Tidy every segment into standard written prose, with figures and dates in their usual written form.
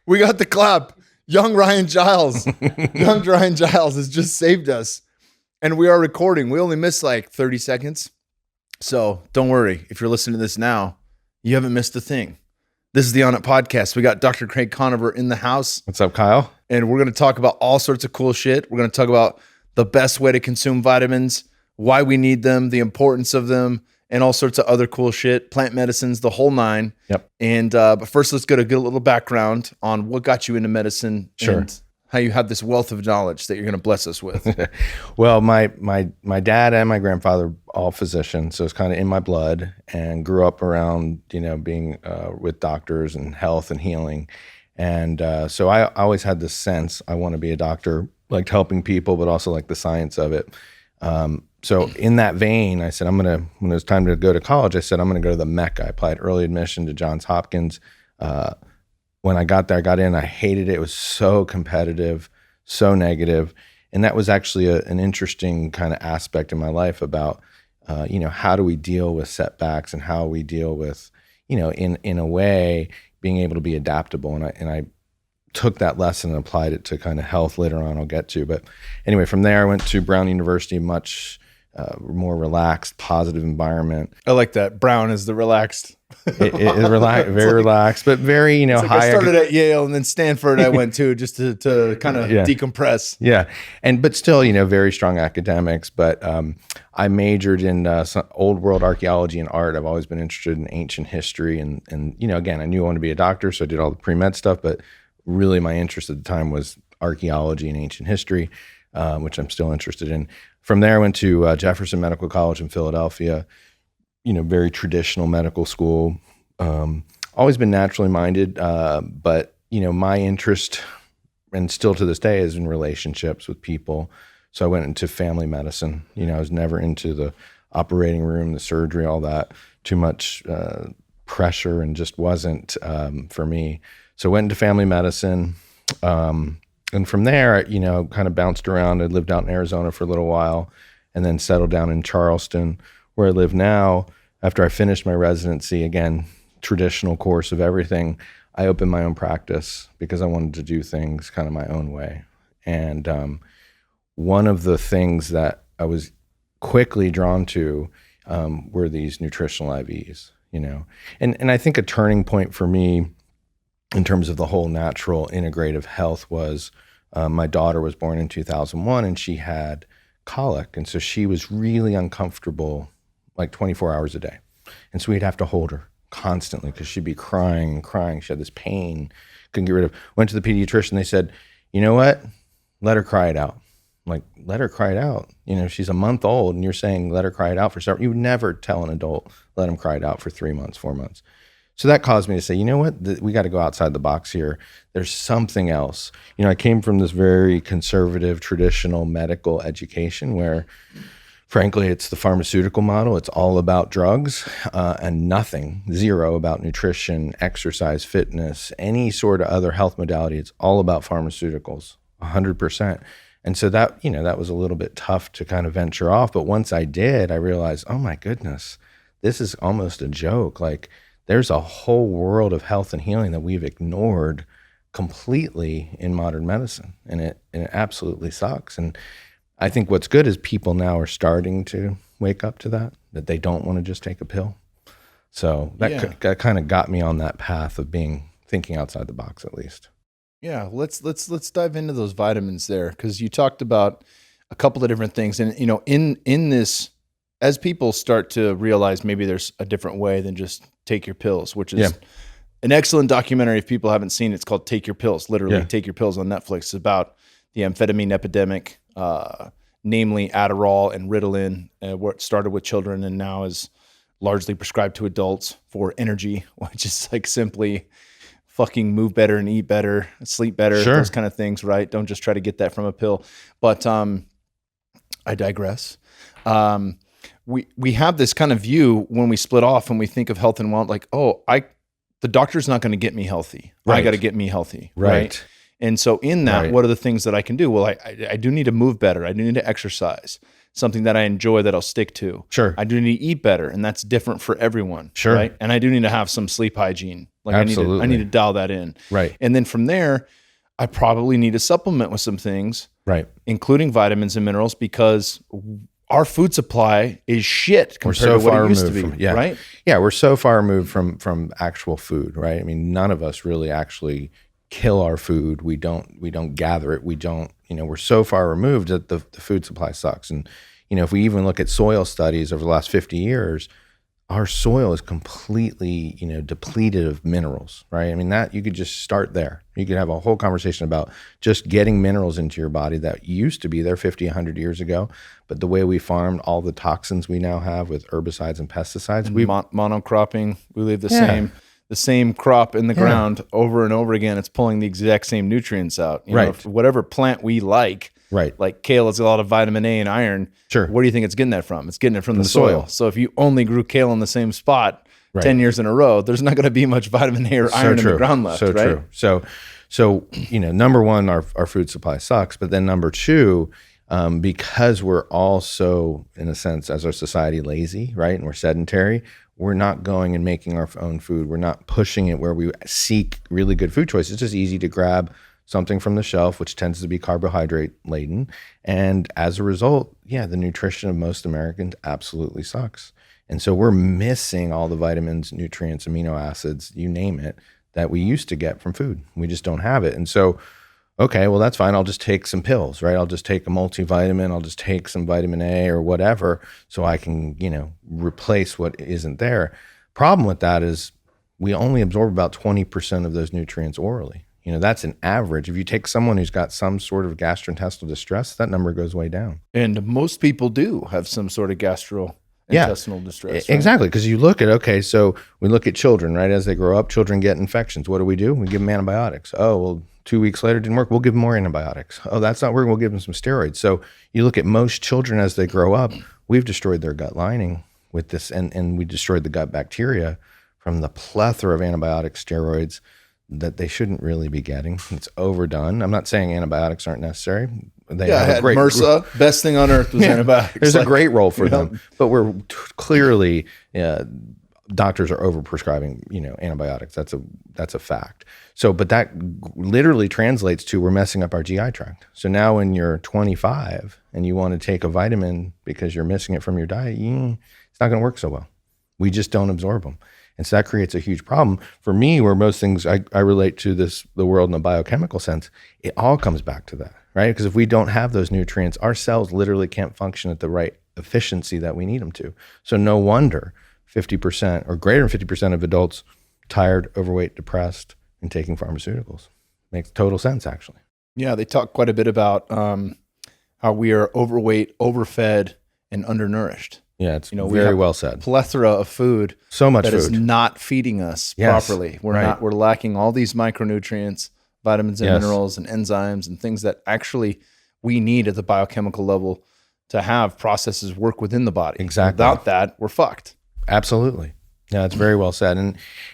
We got the clap. Young Ryan Giles. Young Ryan Giles has just saved us. And we are recording. We only missed like 30 seconds. So don't worry. If you're listening to this now, you haven't missed a thing. This is the Onnit podcast. We got Dr. Craig Koniver in the house. What's up, Kyle? And we're going to talk about all sorts of cool shit. We're going to talk about the best way to consume vitamins, why we need them, the importance of them, and all sorts of other cool shit, plant medicines, the whole nine. Yep. And but first, let's get a little background on what got you into medicine and how you have this wealth of knowledge that you're going to bless us with. Well, my dad and my grandfather all physicians, so it's kind of in my blood, and grew up around being with doctors and health and healing, and so I always had this sense I want to be a doctor, liked helping people, but also like the science of it. So in that vein, I said, when it was time to go to college, I said, I'm going to go to the Mecca. I applied early admission to Johns Hopkins. When I got there, I got in, I hated it. It was so competitive, so negative. And that was actually an interesting kind of aspect in my life about, how do we deal with setbacks and how we deal with, in a way, being able to be adaptable. And I took that lesson and applied it to kind of health later on, I'll get to. But anyway, from there, I went to Brown University, much more relaxed, positive environment. I like that. Brown is the relaxed. Very relaxed, but very, high. I started at Yale and then Stanford I went to just to kind of decompress. Yeah. But still, very strong academics. But I majored in some old world archaeology and art. I've always been interested in ancient history. And again, I knew I wanted to be a doctor, so I did all the pre-med stuff. But really my interest at the time was archaeology and ancient history, which I'm still interested in. From there, I went to Jefferson Medical College in Philadelphia, very traditional medical school. Always been naturally minded, but, my interest, and still to this day, is in relationships with people. So I went into family medicine. I was never into the operating room, the surgery, all that. Too much pressure and just wasn't for me. So I went into family medicine. And from there, kind of bounced around. I lived out in Arizona for a little while and then settled down in Charleston, where I live now. After I finished my residency, again, traditional course of everything, I opened my own practice because I wanted to do things kind of my own way. And one of the things that I was quickly drawn to were these nutritional IVs, And I think a turning point for me in terms of the whole natural integrative health was my daughter was born in 2001 and she had colic. And so she was really uncomfortable like 24 hours a day. And so we'd have to hold her constantly because she'd be crying and crying. She had this pain, couldn't get rid of. Went to the pediatrician. They said, you know what? Let her cry it out. I'm like, let her cry it out. She's a month old and you're saying, let her cry it out for several. You would never tell an adult, let them cry it out for 3 months, 4 months. So that caused me to say, you know what, we got to go outside the box here. There's something else. I came from this very conservative, traditional medical education where, frankly, it's the pharmaceutical model. It's all about drugs and zero about nutrition, exercise, fitness, any sort of other health modality. It's all about pharmaceuticals, 100%. And so that, that was a little bit tough to kind of venture off. But once I did, I realized, oh my goodness, this is almost a joke. Like, there's a whole world of health and healing that we've ignored completely in modern medicine. And it absolutely sucks. And I think what's good is people now are starting to wake up to that they don't want to just take a pill. So that kind of got me on that path of thinking outside the box, at least. Yeah, let's dive into those vitamins there, because you talked about a couple of different things. And, in this, as people start to realize maybe there's a different way than just take your pills, which is an excellent documentary. If people haven't seen it, it's called Take Your Pills, literally Take Your Pills on Netflix. It's about the amphetamine epidemic, namely Adderall and Ritalin, what started with children and now is largely prescribed to adults for energy, which is like simply fucking move better and eat better, sleep better, those kind of things, right? Don't just try to get that from a pill. But I digress. We have this kind of view when we split off and we think of health and wellness, like, the doctor's not going to get me healthy. Right. I got to get me healthy. Right. And so in that, what are the things that I can do? Well, I do need to move better. I do need to exercise. something that I enjoy that I'll stick to. Sure. I do need to eat better, and that's different for everyone. Sure. Right. And I do need to have some sleep hygiene. Like Absolutely. I need to dial that in. Right. And then from there, I probably need to supplement with some things, Right. including vitamins and minerals, because our food supply is shit compared to what it used to be. Right. Yeah. We're so far removed from actual food, right? I mean, none of us really actually kill our food. We don't gather it. We don't, we're so far removed that the food supply sucks. And, if we even look at soil studies over the last 50 years, our soil is completely, depleted of minerals, right? I mean, that you could just start there. You could have a whole conversation about just getting minerals into your body that used to be there 50, 100 years ago. But the way we farmed, all the toxins we now have with herbicides and pesticides, and monocropping, we leave the same crop in the ground over and over again. It's pulling the exact same nutrients out. You know, whatever plant we like kale has a lot of vitamin A and iron. Sure. Where do you think it's getting that from? It's getting it from the soil. So if you only grew kale in the same spot 10 years in a row, there's not going to be much vitamin A or iron in the ground left. So true. So number one, our food supply sucks. But then number two, because we're also, in a sense, as our society, lazy, right? And we're sedentary, we're not going and making our own food. We're not pushing it where we seek really good food choices. It's just easy to grab something from the shelf, which tends to be carbohydrate laden. And as a result, the nutrition of most Americans absolutely sucks. And so we're missing all the vitamins, nutrients, amino acids, you name it, that we used to get from food. We just don't have it. And so, okay, well, that's fine. I'll just take some pills, right? I'll just take a multivitamin. I'll just take some vitamin A or whatever so I can, replace what isn't there. Problem with that is we only absorb about 20% of those nutrients orally. That's an average. If you take someone who's got some sort of gastrointestinal distress, that number goes way down. And most people do have some sort of gastrointestinal distress. Right? Exactly. Because you look at, so we look at children, right? As they grow up, children get infections. What do? We give them antibiotics. Oh, well, 2 weeks later, it didn't work. We'll give them more antibiotics. Oh, that's not working. We'll give them some steroids. So you look at most children as they grow up, we've destroyed their gut lining with this, and we destroyed the gut bacteria from the plethora of antibiotic steroids that they shouldn't really be getting. It's overdone. I'm not saying antibiotics aren't necessary. They have a great MRSA, best thing on earth was antibiotics. There's a great role for them, but we're clearly doctors are overprescribing, antibiotics. That's a fact. So, but that literally translates to we're messing up our GI tract. So now when you're 25 and you want to take a vitamin because you're missing it from your diet, it's not going to work so well. We just don't absorb them. And so that creates a huge problem for me, where most things I relate to the world in a biochemical sense. It all comes back to that, right? Because if we don't have those nutrients, our cells literally can't function at the right efficiency that we need them to. So no wonder 50% or greater than 50% of adults tired, overweight, depressed, and taking pharmaceuticals. Makes total sense, actually. Yeah, they talk quite a bit about how we are overweight, overfed, and undernourished. Yeah, it's very well said. Plethora of food, so much that food is not feeding us properly. We're lacking all these micronutrients, vitamins and minerals and enzymes and things that actually we need at the biochemical level to have processes work within the body. Exactly. Without that, we're fucked. Absolutely. Yeah, it's very well said.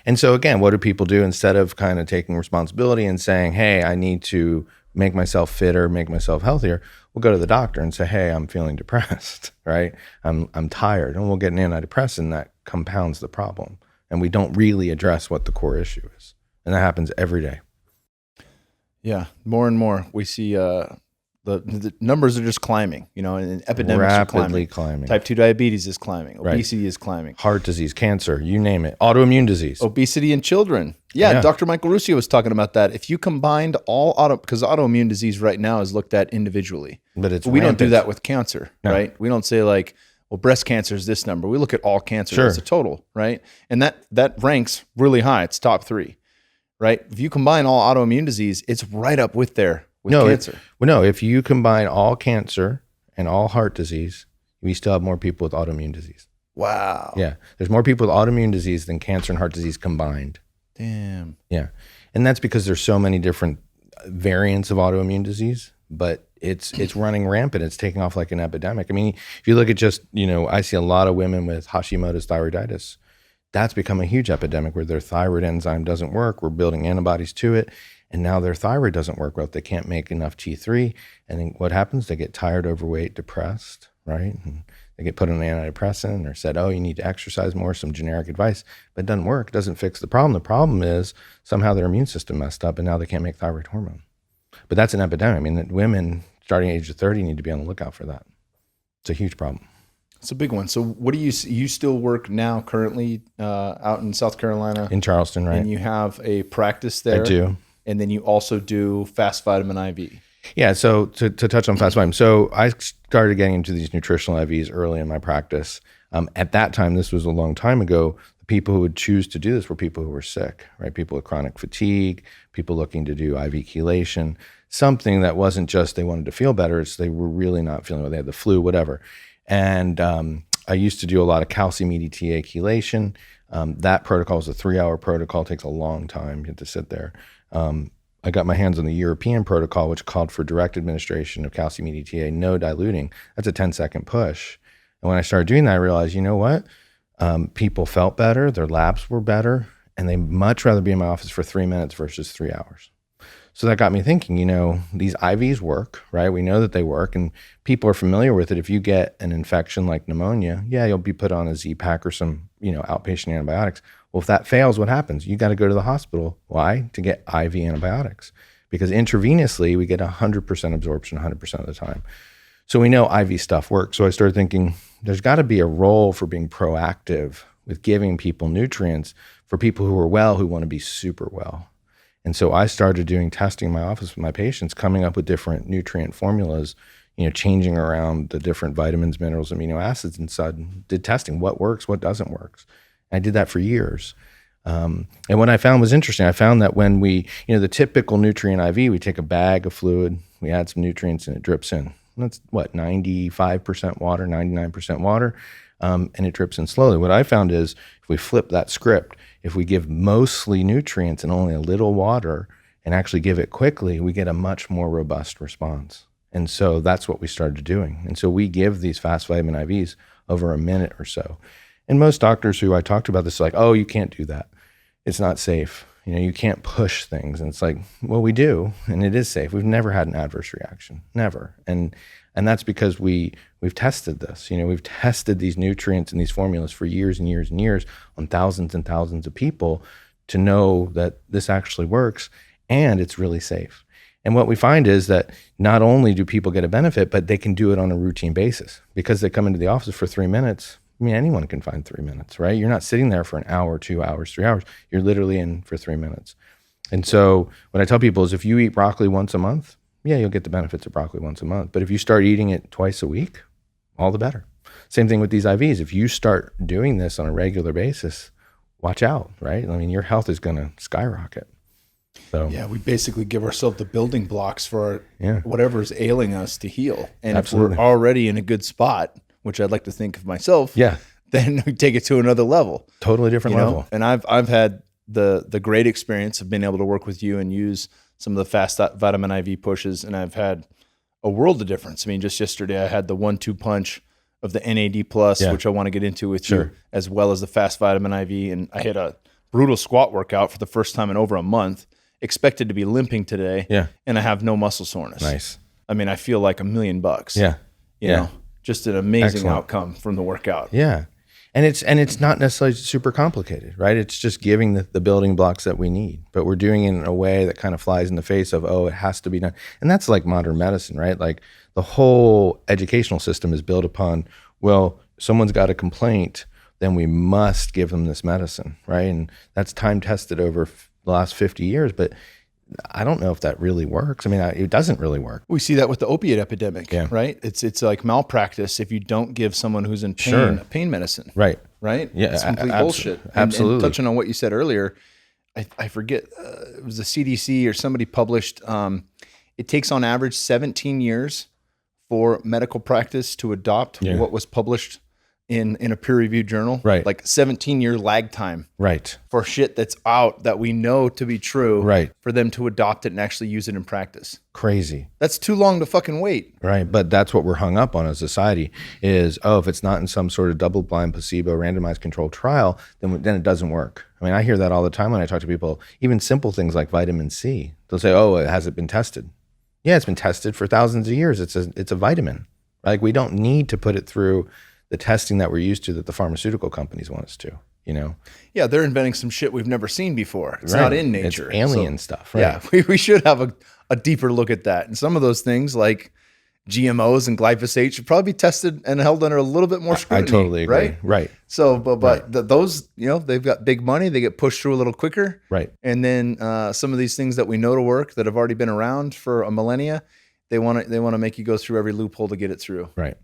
And so again, what do people do instead of kind of taking responsibility and saying, hey, I need to make myself fitter, make myself healthier? We'll go to the doctor and say, hey, I'm feeling depressed, right? I'm tired. And we'll get an antidepressant that compounds the problem. And we don't really address what the core issue is. And that happens every day. Yeah, more and more we see the numbers are just climbing, and epidemics rapidly are climbing. Type 2 diabetes is climbing. Obesity is climbing. Heart disease, cancer, you name it. Autoimmune disease. Obesity in children. Yeah, Dr. Michael Ruscio was talking about that. If you combined because autoimmune disease right now is looked at individually. But we don't do that with cancer, right? We don't say like, well, breast cancer is this number. We look at all cancer as a total, right? And that ranks really high. It's top 3, right? If you combine all autoimmune disease, it's right up with cancer. If you combine all cancer and all heart disease, we still have more people with autoimmune disease. Wow. Yeah. There's more people with autoimmune disease than cancer and heart disease combined. Damn. Yeah. And that's because there's so many different variants of autoimmune disease, but it's running rampant. It's taking off like an epidemic. I mean, if you look at just, I see a lot of women with Hashimoto's thyroiditis. That's become a huge epidemic where their thyroid enzyme doesn't work. We're building antibodies to it. And now their thyroid doesn't work well. They can't make enough T3. And then what happens? They get tired, overweight, depressed, right? And they get put on an antidepressant or said, oh, you need to exercise more, some generic advice, but it doesn't work. It doesn't fix the problem. The problem is somehow their immune system messed up and now they can't make thyroid hormone. But that's an epidemic. I mean, women starting at age of 30 need to be on the lookout for that. It's a huge problem. It's a big one. So what do you still work now currently out in South Carolina? In Charleston, right? And you have a practice there? I do. And then you also do fast vitamin IV. Yeah, so to touch on fast vitamin, so I started getting into these nutritional IVs early in my practice. At that time, this was a long time ago, the people who would choose to do this were people who were sick, right? People with chronic fatigue, people looking to do IV chelation, something that wasn't just they wanted to feel better, it's they were really not feeling well, they had the flu, whatever. And I used to do a lot of calcium EDTA chelation. That protocol is a 3-hour protocol, takes a long time, you have to sit there. I got my hands on the European protocol, which called for direct administration of calcium EDTA, no diluting. That's a 10-second push. And when I started doing that, I realized, you know what? People felt better, their labs were better, and they much rather be in my office for 3 minutes versus 3 hours. So that got me thinking, you know, these IVs work, right? We know that they work and people are familiar with it. If you get an infection like pneumonia, yeah, you'll be put on a Z-Pak or some, you know, outpatient antibiotics. Well, if that fails, what happens? You got to go to the hospital. Why? To get IV antibiotics. Because intravenously, we get 100% absorption 100% of the time. So we know IV stuff works. So I started thinking, there's got to be a role for being proactive with giving people nutrients for people who are well, who want to be super well. And so I started doing testing in my office with my patients, coming up with different nutrient formulas, you know, changing around the different vitamins, minerals, amino acids, and so did testing, what works, what doesn't work. And I did that for years. And what I found was interesting. I found that when we, you know, the typical nutrient IV, we take a bag of fluid, we add some nutrients and it drips in. And that's what, 95% water, 99% water, and it drips in slowly. What I found is if we flip that script, if we give mostly nutrients and only a little water and actually give it quickly, we get a much more robust response. And so that's what we started doing. And so we give these fast vitamin IVs over a minute or so. And most doctors who I talked about this are like, oh, you can't do that. It's not safe. You know, you can't push things. And it's like, well, we do, and it is safe. We've never had an adverse reaction, never. And that's because we've tested this. You know, we've tested these nutrients and these formulas for years and years and years on thousands and thousands of people to know that this actually works and it's really safe. And what we find is that not only do people get a benefit, but they can do it on a routine basis because they come into the office for 3 minutes. I mean, anyone can find 3 minutes, right? You're not sitting there for an hour, 2 hours, 3 hours. You're literally in for 3 minutes. And so what I tell people is if you eat broccoli once a month, yeah, you'll get the benefits of broccoli once a month. But if you start eating it twice a week, all the better. Same thing with these IVs. If you start doing this on a regular basis, watch out, right? I mean, your health is going to skyrocket. So yeah, we basically give ourselves the building blocks for yeah. whatever is ailing us to heal. And Absolutely. if we're already in a good spot, which I'd like to think of myself, yeah, then we take it to another level. Totally different level. And I've had the great experience of being able to work with you and use some of the fast vitamin IV pushes, and I've had a world of difference. I mean, just yesterday I had the 1-2 punch of the NAD plus, yeah. which I want to get into with Sure. you, as well as the fast vitamin IV. And I had a brutal squat workout for the first time in over a month, expected to be limping today. Yeah. And I have no muscle soreness. Nice. I mean, I feel like $1 million. Yeah. You know, just an amazing Excellent. outcome from the workout. Yeah. And it's not necessarily super complicated, right? It's just giving the building blocks that we need, but we're doing it in a way that kind of flies in the face of, oh, it has to be done. And that's like modern medicine, right? Like the whole educational system is built upon, well, someone's got a complaint, then we must give them this medicine, right? And that's time tested over the last 50 years, but I don't know if that really works. I mean, it doesn't really work. We see that with the opiate epidemic, Yeah. right? It's like malpractice if you don't give someone who's in pain Sure. pain medicine, Right. right? Yeah, It's complete bullshit. absolutely. And touching on what you said earlier, I forget, it was the CDC or somebody published, it takes on average 17 years for medical practice to adopt Yeah. what was published in a peer-reviewed journal. Right. Like 17-year lag time Right. for shit that's out that we know to be true, Right. for them to adopt it and actually use it in practice. Crazy. That's too long to fucking wait. Right. But that's what we're hung up on as a society is, oh, if it's not in some sort of double-blind, placebo, randomized controlled trial, then it doesn't work. I mean, I hear that all the time when I talk to people, even simple things like vitamin C. They'll say, oh, it hasn't been tested. Yeah, it's been tested for thousands of years. It's a vitamin, Like we don't need to put it through the testing that we're used to that the pharmaceutical companies want us to, you know? Yeah, they're inventing some shit we've never seen before. It's Right. not in nature. It's alien stuff, right? Yeah, we should have a deeper look at that. And some of those things like GMOs and glyphosate should probably be tested and held under a little bit more I scrutiny. totally agree. Right? Right. So, but those, you know, they've got big money. They get pushed through a little quicker. Right. And then some of these things that we know to work that have already been around for a millennia, they want to make you go through every loophole to get it through. Right.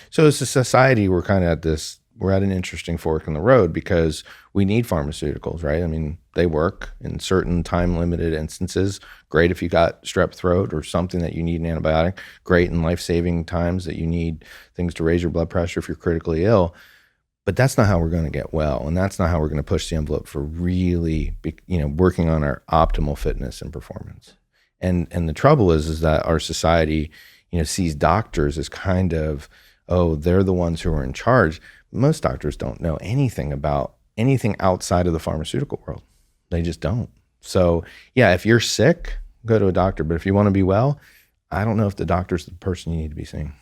So as a society, we're kind of we're at an interesting fork in the road because we need pharmaceuticals, right? I mean, they work in certain time limited instances. Great if you got strep throat or something that you need an antibiotic. Great in life-saving times that you need things to raise your blood pressure if you're critically ill. But that's not how we're going to get well. And that's not how we're going to push the envelope for really, working on our optimal fitness and performance. And the trouble is that our society, sees doctors as kind of, oh, they're the ones who are in charge. Most doctors don't know anything about anything outside of the pharmaceutical world. They just don't. So yeah, if you're sick, go to a doctor. But if you want to be well, I don't know if the doctor's the person you need to be seeing.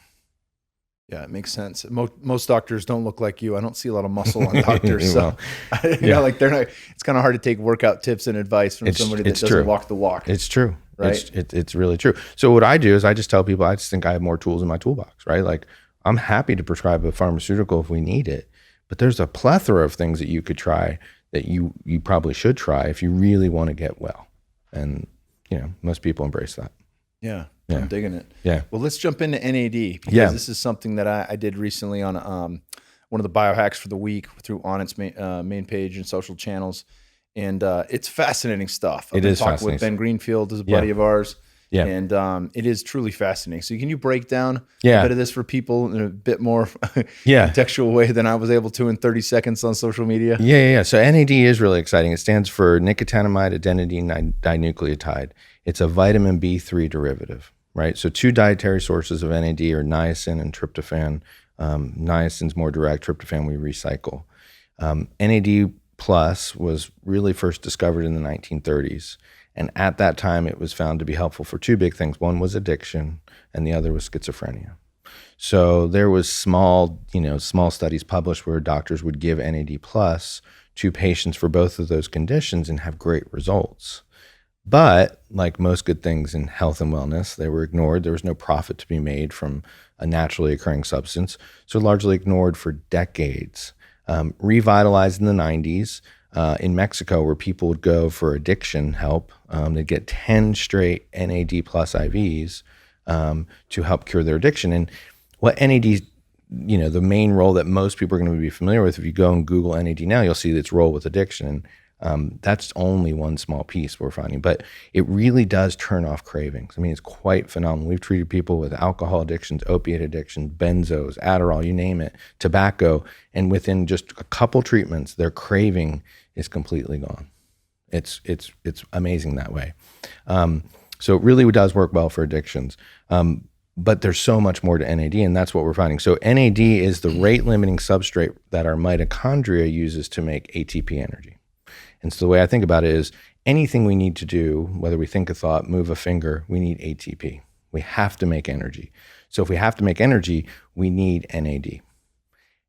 Yeah, it makes sense. Most doctors don't look like you. I don't see a lot of muscle on doctors. So, like they're not, it's kind of hard to take workout tips and advice from somebody that doesn't walk the walk. It's true. Right. It's really true. So what I do is I just tell people, I just think I have more tools in my toolbox, right? Like I'm happy to prescribe a pharmaceutical if we need it, but there's a plethora of things that you could try that you probably should try if you really want to get well. And, most people embrace that. Yeah. I'm digging it. Yeah. Well, let's jump into NAD because this is something that I did recently on one of the biohacks for the week through Onnit's main page and social channels. And it's fascinating stuff. I've been talking with Ben Greenfield, who's a buddy of ours. Yeah. And it is truly fascinating. So can you break down a bit of this for people in a bit more contextual way than I was able to in 30 seconds on social media? Yeah. So NAD is really exciting. It stands for nicotinamide adenine dinucleotide. It's a vitamin B3 derivative, right? So two dietary sources of NAD are niacin and tryptophan. Niacin's more direct, tryptophan we recycle. NAD plus was really first discovered in the 1930s. And at that time, it was found to be helpful for two big things. One was addiction, and the other was schizophrenia. So there was small studies published where doctors would give NAD plus to patients for both of those conditions and have great results. But like most good things in health and wellness, they were ignored. There was no profit to be made from a naturally occurring substance, so largely ignored for decades. Revitalized in the 90s in Mexico, where people would go for addiction help. They'd get 10 straight NAD plus IVs to help cure their addiction. And what NAD, the main role that most people are going to be familiar with, if you go and Google NAD now, you'll see its role with addiction. That's only one small piece we're finding, but it really does turn off cravings. I mean, it's quite phenomenal. We've treated people with alcohol addictions, opiate addiction, benzos, Adderall, you name it, tobacco, and within just a couple treatments, their craving is completely gone. It's amazing that way. So it really does work well for addictions. But there's so much more to NAD, and that's what we're finding. So NAD is the rate-limiting substrate that our mitochondria uses to make ATP energy. And so the way I think about it is anything we need to do, whether we think a thought, move a finger, we need ATP. We have to make energy. So if we have to make energy, we need NAD.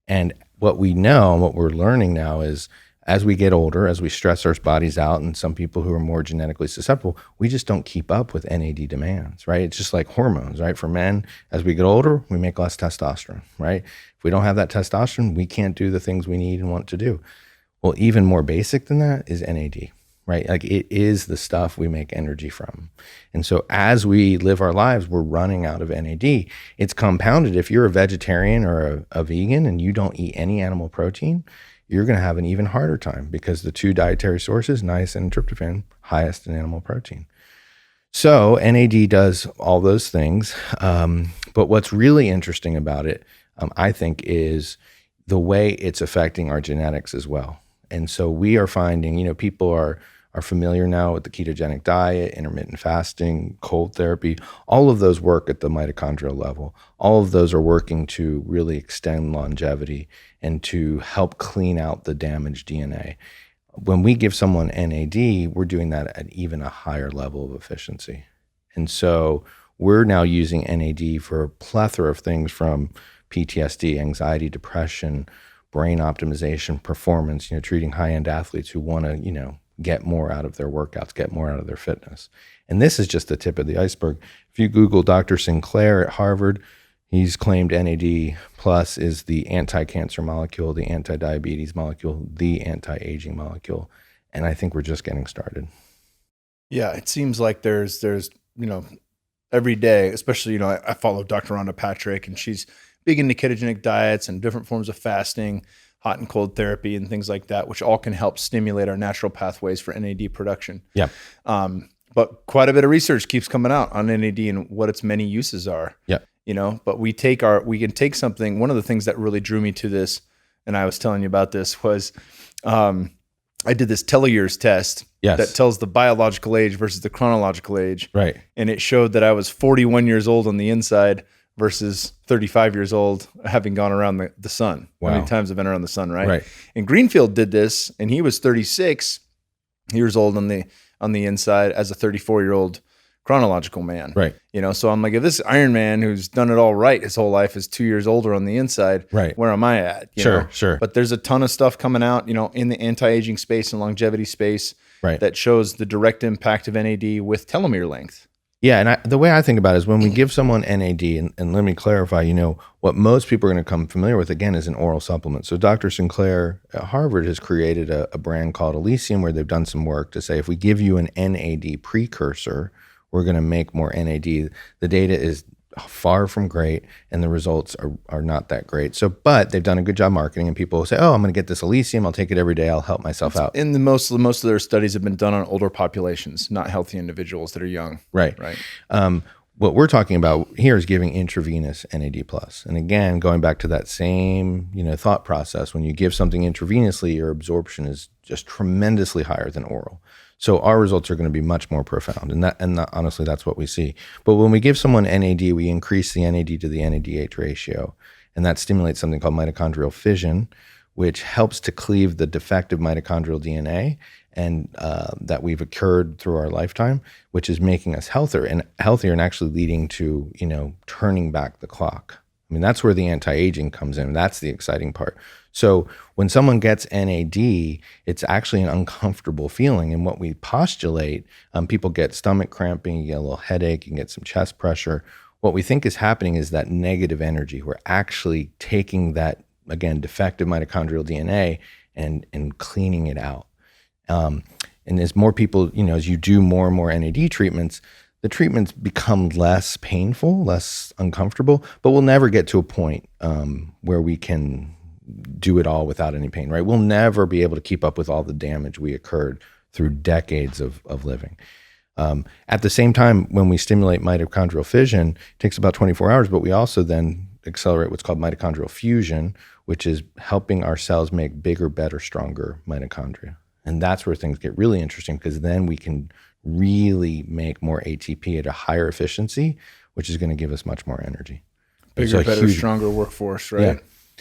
And what we know and what we're learning now is as we get older, as we stress our bodies out, and some people who are more genetically susceptible, we just don't keep up with NAD demands, right? It's just like hormones, right? For men, as we get older, we make less testosterone, right? If we don't have that testosterone, we can't do the things we need and want to do. Well, even more basic than that is NAD, right? Like it is the stuff we make energy from. And so as we live our lives, we're running out of NAD. It's compounded. If you're a vegetarian or a vegan and you don't eat any animal protein, you're going to have an even harder time because the two dietary sources, niacin and tryptophan, highest in animal protein. So NAD does all those things. But what's really interesting about it, I think, is the way it's affecting our genetics as well. And so we are finding, people are familiar now with the ketogenic diet, intermittent fasting, cold therapy. All of those work at the mitochondrial level. All of those are working to really extend longevity and to help clean out the damaged DNA. When we give someone NAD, we're doing that at even a higher level of efficiency. And so we're now using NAD for a plethora of things, from PTSD, anxiety, depression, brain optimization, performance, treating high-end athletes who want to, get more out of their workouts, get more out of their fitness. And this is just the tip of the iceberg. If you Google Dr. Sinclair at Harvard, he's claimed NAD plus is the anti-cancer molecule, the anti-diabetes molecule, the anti-aging molecule. And I think we're just getting started. Yeah, it seems like there's every day, especially, I follow Dr. Rhonda Patrick, and she's big into ketogenic diets and different forms of fasting, hot and cold therapy, and things like that, which all can help stimulate our natural pathways for NAD production. Yeah. But quite a bit of research keeps coming out on NAD and what its many uses are. Yeah. But we can take something. One of the things that really drew me to this, and I was telling you about this, was I did this telomeres test that tells the biological age versus the chronological age. Right. And it showed that I was 41 years old on the inside versus 35 years old, having gone around the sun. Wow. How many times I've been around the sun, right? Right. And Greenfield did this, and he was 36 years old on the inside as a 34-year-old chronological man. Right. So I'm like, if this Iron Man who's done it all right his whole life is 2 years older on the inside, right, where am I at? Sure. But there's a ton of stuff coming out, in the anti-aging space and longevity space, right, that shows the direct impact of NAD with telomere length. Yeah, and the way I think about it is when we give someone NAD, and let me clarify, what most people are going to come familiar with, again, is an oral supplement. So Dr. Sinclair at Harvard has created a brand called Elysium, where they've done some work to say, if we give you an NAD precursor, we're going to make more NAD. The data is far from great, and the results are not that great. So, but they've done a good job marketing, and people will say, "Oh, I'm going to get this Elysium. I'll take it every day. I'll help myself out." And most of their studies have been done on older populations, not healthy individuals that are young. Right. What we're talking about here is giving intravenous NAD plus. And again, going back to that same thought process, when you give something intravenously, your absorption is just tremendously higher than oral. So our results are going to be much more profound, and honestly, that's what we see. But when we give someone NAD, we increase the NAD to the NADH ratio, and that stimulates something called mitochondrial fission, which helps to cleave the defective mitochondrial DNA and that we've occurred through our lifetime, which is making us healthier and actually leading to turning back the clock. I mean, that's where the anti-aging comes in. That's the exciting part. So when someone gets NAD, it's actually an uncomfortable feeling. And what we postulate, people get stomach cramping, you get a little headache, you can get some chest pressure. What we think is happening is that negative energy. We're actually taking that, again, defective mitochondrial DNA and cleaning it out. And as more people, as you do more and more NAD treatments, the treatments become less painful, less uncomfortable, but we'll never get to a point where we can do it all without any pain, right? We'll never be able to keep up with all the damage we occurred through decades of living. At the same time, when we stimulate mitochondrial fission, it takes about 24 hours, but we also then accelerate what's called mitochondrial fusion, which is helping our cells make bigger, better, stronger mitochondria. And that's where things get really interesting, because then we can really make more ATP at a higher efficiency, which is going to give us much more energy. Bigger, better, stronger workforce, right?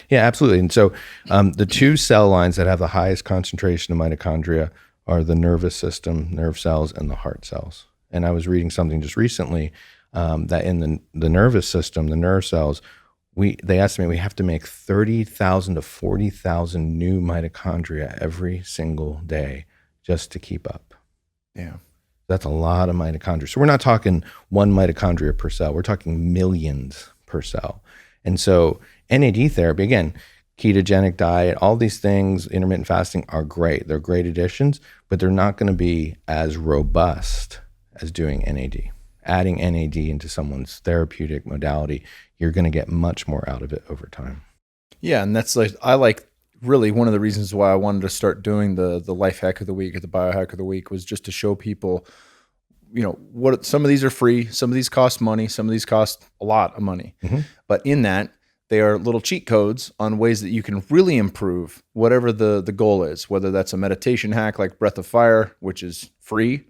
Yeah, absolutely. And so the two cell lines that have the highest concentration of mitochondria are the nervous system, nerve cells, and the heart cells. And I was reading something just recently that in the nervous system, the nerve cells, they estimate we have to make 30,000 to 40,000 new mitochondria every single day just to keep up. Yeah. That's a lot of mitochondria. So we're not talking one mitochondria per cell. We're talking millions per cell. And so NAD therapy, again, ketogenic diet, all these things, intermittent fasting are great. They're great additions, but they're not going to be as robust as doing NAD. Adding NAD into someone's therapeutic modality, you're going to get much more out of it over time. Yeah, and that's really one of the reasons why I wanted to start doing the life hack of the week or the biohack of the week, was just to show people, what some of these are free, some of these cost money, some of these cost a lot of money. Mm-hmm. But in that, they are little cheat codes on ways that you can really improve whatever the goal is, whether that's a meditation hack like Breath of Fire, which is free,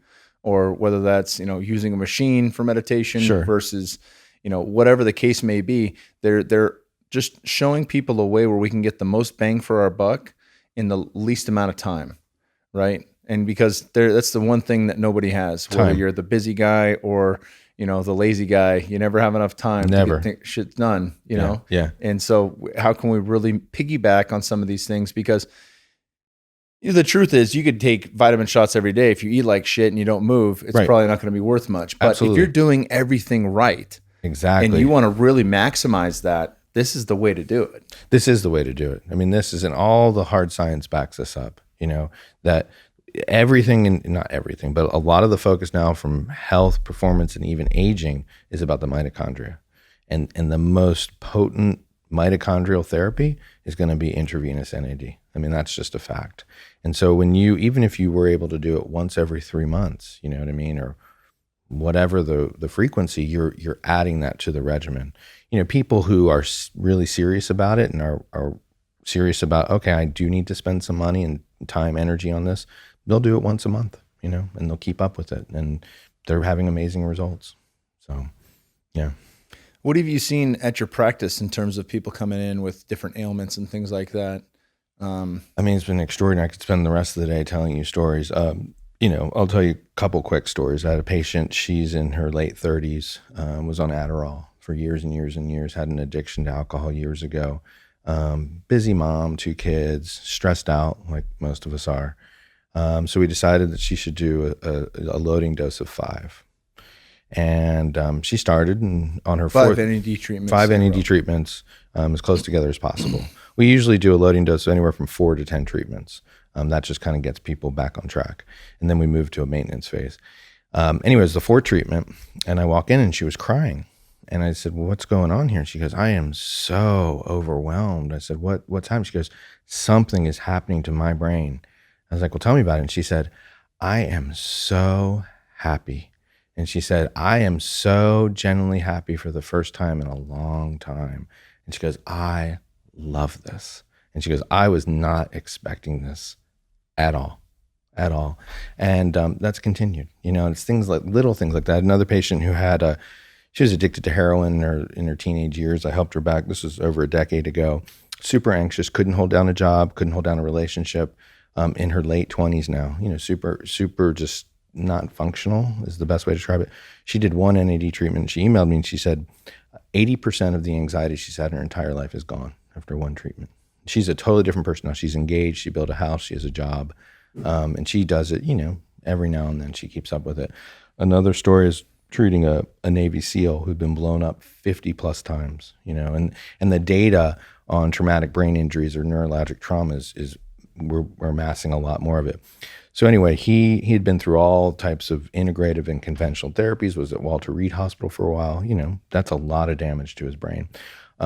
or whether that's, using a machine for meditation versus, whatever the case may be. They're just showing people a way where we can get the most bang for our buck in the least amount of time, right? And because that's the one thing that nobody has, whether you're the busy guy or the lazy guy. You never have enough time Never. to get shit done, know? Yeah. And so how can we really piggyback on some of these things? Because the truth is you could take vitamin shots every day. If you eat like shit and you don't move, it's Right. probably not going to be worth much. But Absolutely. if you're doing everything right Exactly. and you want to really maximize that, this is the way to do it. This is the way to do it. I mean, this is, and all the hard science backs this up, that everything, and not everything, but a lot of the focus now from health, performance, and even aging is about the mitochondria. And the most potent mitochondrial therapy is going to be intravenous NAD. I mean, that's just a fact. And so even if you were able to do it once every 3 months, you know what I mean? Or whatever the frequency, you're adding that to the regimen. People who are really serious about it and are serious about, okay, I do need to spend some money and time, energy on this, they'll do it once a month, and they'll keep up with it, and they're having amazing results. So, yeah. What have you seen at your practice in terms of people coming in with different ailments and things like that? I mean, it's been extraordinary. I could spend the rest of the day telling you stories. I'll tell you a couple quick stories. I had a patient, she's in her late 30s, was on Adderall for years and years and years, had an addiction to alcohol years ago. Busy mom, 2 kids, stressed out like most of us are. So we decided that she should do a loading dose of 5. And she started on her 5 4th NAD treatments. 5 NAD treatments, as close together as possible. We usually do a loading dose of anywhere from 4 to 10 treatments. That just kind of gets people back on track. And then we move to a maintenance phase. Anyways, the 4th treatment, and I walk in and she was crying. And I said, well, what's going on here? And she goes, I am so overwhelmed. I said, what's happening? She goes, something is happening to my brain. I was like, well, tell me about it. And she said, I am so happy. And she said, I am so genuinely happy for the first time in a long time. And she goes, I love this. And she goes, I was not expecting this at all. And that's continued. It's things like little things like that. Another patient who she was addicted to heroin in her teenage years. I helped her back. This was over a decade ago. Super anxious, couldn't hold down a job, couldn't hold down a relationship. In her late 20s now, super just not functional is the best way to describe it. She did 1 NAD treatment. She emailed me and she said 80% of the anxiety she's had in her entire life is gone after 1 treatment. She's a totally different person now. She's engaged. She built a house. She has a job. And she does it, every now and then she keeps up with it. Another story is treating a Navy SEAL who'd been blown up 50 plus times, and the data on traumatic brain injuries or neurologic traumas is we're amassing a lot more of it. So anyway, he had been through all types of integrative and conventional therapies, was at Walter Reed Hospital for a while. That's a lot of damage to his brain.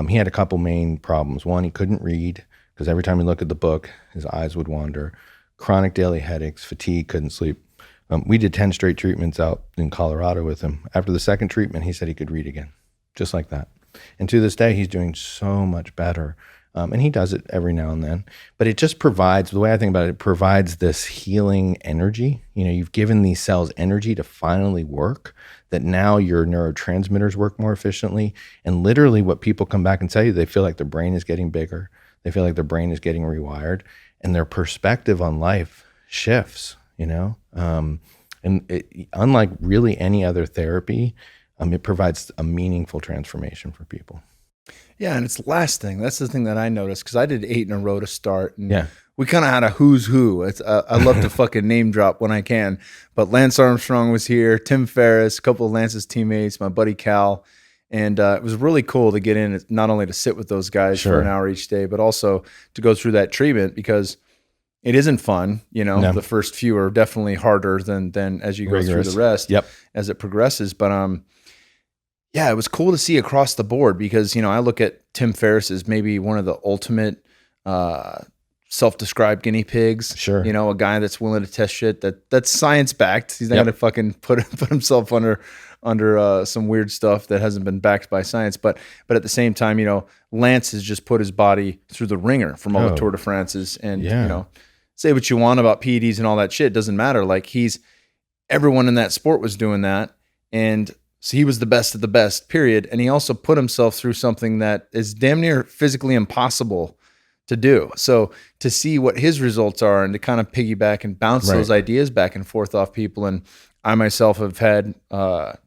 He had a couple main problems. One, he couldn't read because every time he looked at the book, his eyes would wander. Chronic daily headaches, fatigue, couldn't sleep. We did 10 straight treatments out in Colorado with him. After the 2nd treatment, he said he could read again, just like that. And to this day, he's doing so much better. And he does it every now and then. But it just provides, the way I think about it, it provides this healing energy. You've given these cells energy to finally work, that now your neurotransmitters work more efficiently. And literally what people come back and tell you, they feel like their brain is getting bigger. They feel like their brain is getting rewired. And their perspective on life shifts, and unlike really any other therapy, it provides a meaningful transformation for people. Yeah, and it's lasting. That's the thing that I noticed because I did 8 in a row to start. And we kind of had a who's who. I love to fucking name drop when I can. But Lance Armstrong was here, Tim Ferriss, a couple of Lance's teammates, my buddy Cal. And it was really cool to get in, not only to sit with those guys for an hour each day, but also to go through that treatment because it isn't fun. No. The first few are definitely harder than as you go through the rest as it progresses. But yeah, it was cool to see across the board because, I look at Tim Ferriss as maybe one of the ultimate self-described guinea pigs. Sure. A guy that's willing to test shit that's science-backed. He's not going to fucking put himself under some weird stuff that hasn't been backed by science. But at the same time, Lance has just put his body through the ringer from all the Tour de France's. And, say what you want about PEDs and all that shit. It doesn't matter. Like everyone in that sport was doing that. And so he was the best of the best, period. And he also put himself through something that is damn near physically impossible to do. So to see what his results are and to kind of piggyback and bounce those ideas back and forth off people. And I myself have had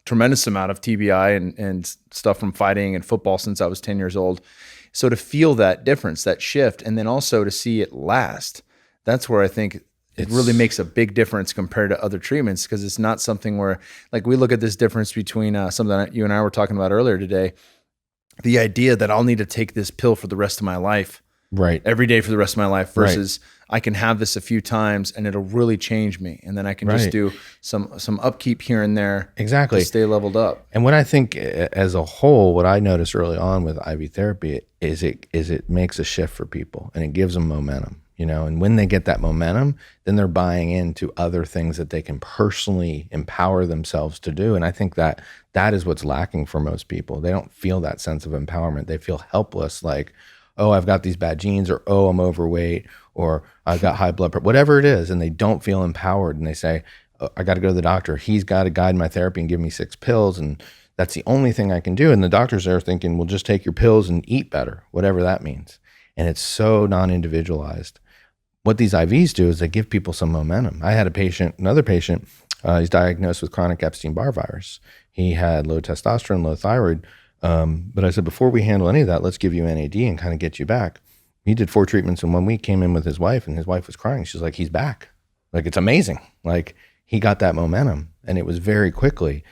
tremendous amount of TBI and stuff from fighting and football since I was 10 years old. So to feel that difference, that shift, and then also to see it last, that's where I think it really makes a big difference compared to other treatments, because it's not something where, like, we look at this difference between something that you and I were talking about earlier today, the idea that I'll need to take this pill for the rest of my life, right, every day for the rest of my life, versus I can have this a few times and it'll really change me, and then I can just do some upkeep here and there, exactly, to stay leveled up. And what I think as a whole, what I noticed early on with IV therapy is it makes a shift for people, and it gives them momentum. And when they get that momentum, then they're buying into other things that they can personally empower themselves to do. And I think that is what's lacking for most people. They don't feel that sense of empowerment. They feel helpless, like, oh, I've got these bad genes, or, oh, I'm overweight, or I've got high blood pressure, whatever it is. And they don't feel empowered. And they say, oh, I got to go to the doctor. He's got to guide my therapy and give me 6 pills. And that's the only thing I can do. And the doctors are thinking, well, just take your pills and eat better, whatever that means. And it's so non-individualized. What these IVs do is they give people some momentum. I had another patient, he's diagnosed with chronic Epstein-Barr virus. He had low testosterone, low thyroid. But I said, before we handle any of that, let's give you NAD and kind of get you back. He did 4 treatments in 1 week, came in with his wife, and his wife was crying. She's like, he's back. Like, it's amazing. Like, he got that momentum, and it was very quickly.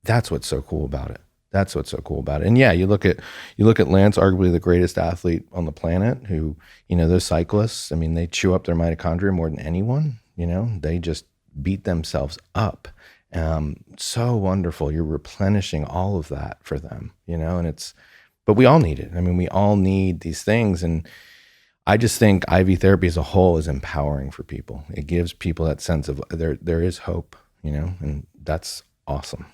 That's what's so cool about it. And yeah, you look at Lance, arguably the greatest athlete on the planet, who, those cyclists, I mean, they chew up their mitochondria more than anyone. They just beat themselves up. So wonderful. You're replenishing all of that for them, but we all need it. I mean, we all need these things. And I just think IV therapy as a whole is empowering for people. It gives people that sense of there is hope, and that's awesome.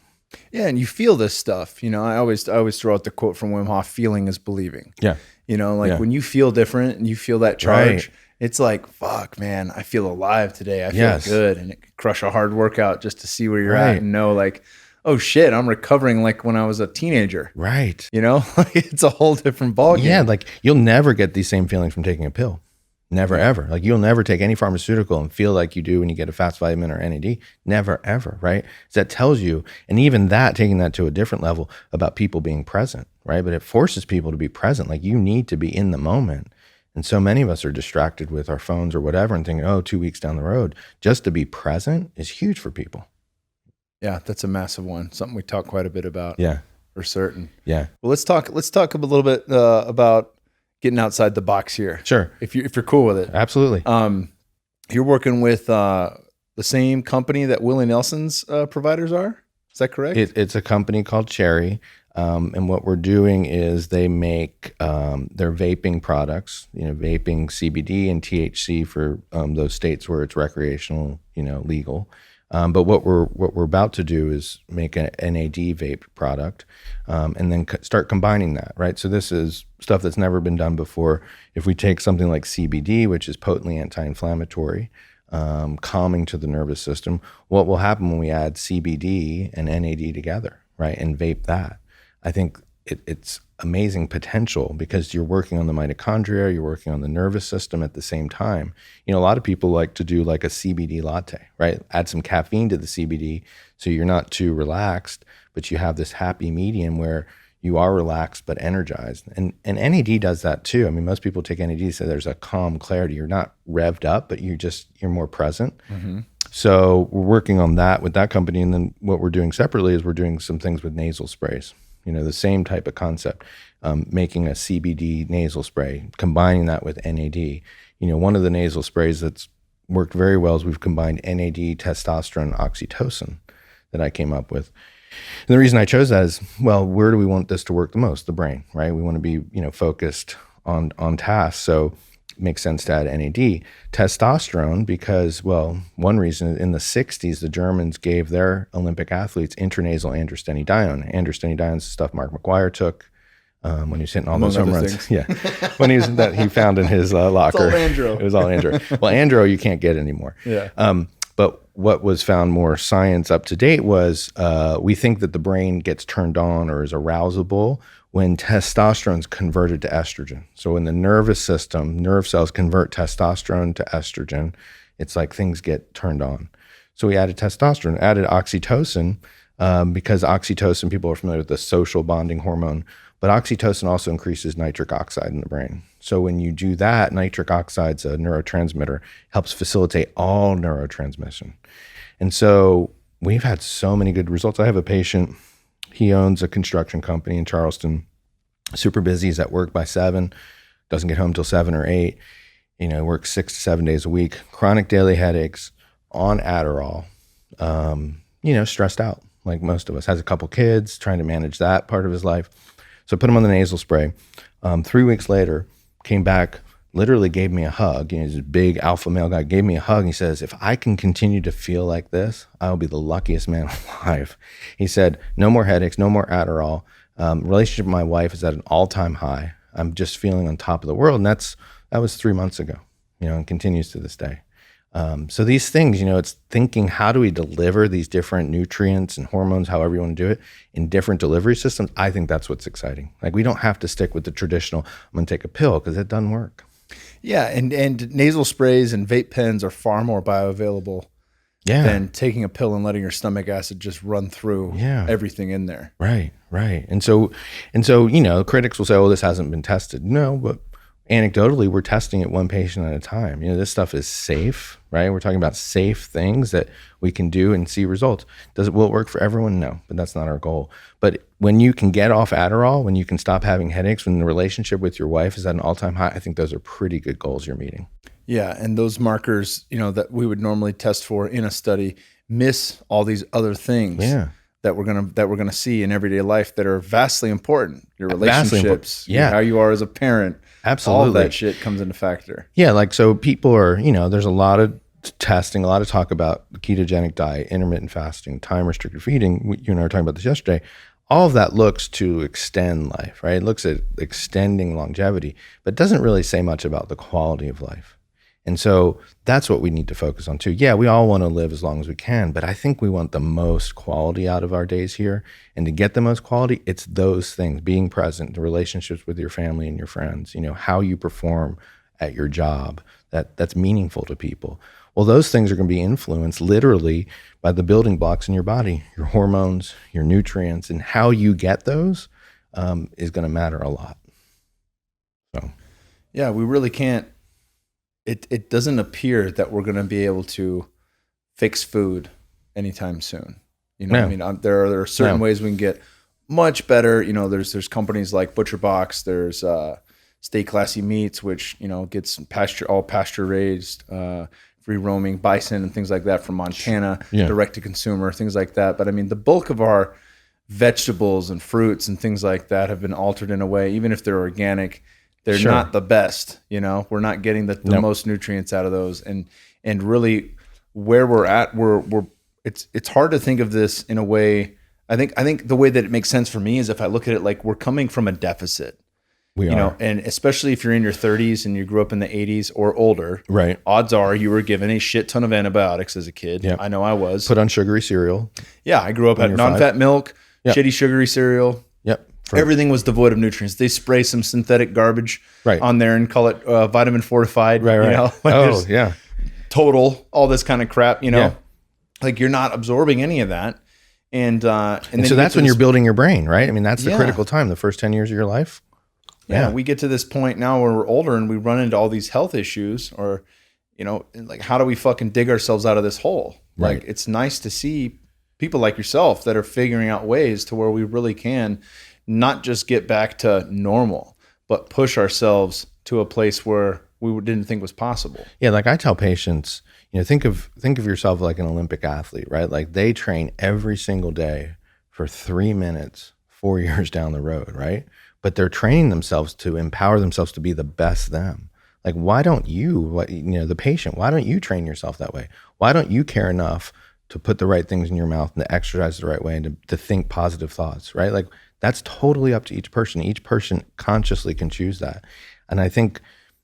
Yeah, and you feel this stuff. I always throw out the quote from Wim Hof: "Feeling is believing." Yeah. When you feel different and you feel that charge, it's like, fuck, man, I feel alive today. I feel good, and it could crush a hard workout just to see where you're at and know, like, oh shit, I'm recovering like when I was a teenager. Right. It's a whole different ballgame. Yeah, like you'll never get these same feelings from taking a pill. Never, ever. Like, you'll never take any pharmaceutical and feel like you do when you get a fast vitamin or NAD. Never, ever, right? So that tells you, and even that, taking that to a different level, about people being present, right? But it forces people to be present. Like, you need to be in the moment. And so many of us are distracted with our phones or whatever and thinking, oh, 2 weeks down the road. Just to be present is huge for people. Yeah, that's a massive one. Something we talk quite a bit about. Yeah. For certain. Yeah. Well, let's talk a little bit about getting outside the box here. Sure. If you're cool with it. Absolutely. You're working with the same company that Willie Nelson's providers are? Is that correct? It's a company called Cherry. And what we're doing is they make their vaping products, vaping CBD and THC for those states where it's recreational, legal. But what we're about to do is make an NAD vape product, and then start combining that, right? So this is stuff that's never been done before. If we take something like CBD, which is potently anti-inflammatory, calming to the nervous system, what will happen when we add CBD and NAD together, right? And vape that. I think it's amazing potential, because you're working on the mitochondria, you're working on the nervous system at the same time. A lot of people like to do like a CBD latte, right? Add some caffeine to the CBD so you're not too relaxed, but you have this happy medium where you are relaxed but energized. And NAD does that too. I mean, most people take NAD, so there's a calm clarity. You're not revved up, but you're more present. Mm-hmm. So we're working on that with that company. And then what we're doing separately is we're doing some things with nasal sprays. The same type of concept, making a CBD nasal spray, combining that with NAD. One of the nasal sprays that's worked very well is we've combined NAD, testosterone, oxytocin that I came up with. And the reason I chose that is, well, where do we want this to work the most? The brain, right? We want to be, focused on task. So it makes sense to add NAD. Testosterone, because, well, one reason, in the 60s, the Germans gave their Olympic athletes intranasal androstenedione. Androstenedione is the stuff Mark McGuire took when he was hitting all those home runs. Yeah, when he found in his locker. It's all Andro. It was all Andro. Well, Andro you can't get anymore. Yeah. But what was found more science up to date was we think that the brain gets turned on or is arousable when testosterone is converted to estrogen. So in the nervous system, nerve cells convert testosterone to estrogen. It's like things get turned on. So we added testosterone, added oxytocin, because oxytocin, people are familiar with the social bonding hormone, but oxytocin also increases nitric oxide in the brain. So when you do that, nitric oxide's a neurotransmitter, helps facilitate all neurotransmission. And so we've had so many good results. I have a patient, he owns a construction company in Charleston, super busy. He's at work by 7, doesn't get home till 7 or 8. Works 6 to 7 days a week, chronic daily headaches, on Adderall, stressed out like most of us, has a couple kids, trying to manage that part of his life. So put him on the nasal spray. 3 weeks later, came back, literally gave me a hug. He's a big alpha male guy, gave me a hug. He says, if I can continue to feel like this, I'll be the luckiest man alive. He said, no more headaches, no more Adderall. Relationship with my wife is at an all-time high. I'm just feeling on top of the world. And that was 3 months ago, and continues to this day. So these things, it's thinking, how do we deliver these different nutrients and hormones, however you want to do it, in different delivery systems? I think that's what's exciting. Like, we don't have to stick with the traditional, I'm going to take a pill, because it doesn't work. Yeah, and nasal sprays and vape pens are far more bioavailable than taking a pill and letting your stomach acid just run through everything in there. Right. And so, critics will say, oh, this hasn't been tested. No, but anecdotally, we're testing it one patient at a time. This stuff is safe, right? We're talking about safe things that we can do and see results. Will it work for everyone? No, but that's not our goal. But when you can get off Adderall, when you can stop having headaches, when the relationship with your wife is at an all-time high, I think those are pretty good goals you're meeting. Yeah, and those markers, that we would normally test for in a study, miss all these other things that we're gonna see in everyday life that are vastly important. Your relationships, how you are as a parent. Absolutely. All that shit comes into factor. Yeah, so people are, there's a lot of testing, a lot of talk about the ketogenic diet, intermittent fasting, time restricted feeding. You and I were talking about this yesterday. All of that looks to extend life, right? It looks at extending longevity, but doesn't really say much about the quality of life. And so that's what we need to focus on too. Yeah, we all want to live as long as we can, but I think we want the most quality out of our days here. And to get the most quality, it's those things: being present, the relationships with your family and your friends, how you perform at your job, that's meaningful to people. Well, those things are going to be influenced literally by the building blocks in your body, your hormones, your nutrients, and how you get those is going to matter a lot. So, yeah, we really can't. It doesn't appear that we're going to be able to fix food anytime soon. What I mean? There are certain ways we can get much better. There's companies like ButcherBox. There's Stay Classy Meats, which gets pasture raised, free roaming bison and things like that from Montana, direct to consumer, things like that. But I mean, the bulk of our vegetables and fruits and things like that have been altered in a way, even if they're organic. They're not the best, we're not getting the most nutrients out of those. And really where we're at, it's hard to think of this in a way. I think the way that it makes sense for me is if I look at it like we're coming from a deficit. We are. And especially if you're in your 30s and you grew up in the 80s or older, right? Odds are you were given a shit ton of antibiotics as a kid. Yep. I know I was. Put on sugary cereal. Yeah, I grew up at non-fat milk, shitty sugary cereal. Yep. Everything was devoid of nutrients. They spray some synthetic garbage on there and call it vitamin fortified. Right. Total, all this kind of crap. Like you're not absorbing any of that. And so that's when you're building your brain, right? I mean, that's the critical time, the first 10 years of your life. Yeah, we get to this point now where we're older and we run into all these health issues, or like how do we fucking dig ourselves out of this hole? Right. Like it's nice to see people like yourself that are figuring out ways to where we really can not just get back to normal, but push ourselves to a place where we didn't think was possible. Yeah, like I tell patients, think of yourself like an Olympic athlete, right? Like they train every single day for 3 minutes, 4 years down the road, right? But they're training themselves to empower themselves to be the best them. Like, why don't you, the patient, why don't you train yourself that way? Why don't you care enough to put the right things in your mouth and to exercise the right way and to think positive thoughts, right? Like, that's totally up to each person. Each person consciously can choose that. And I think,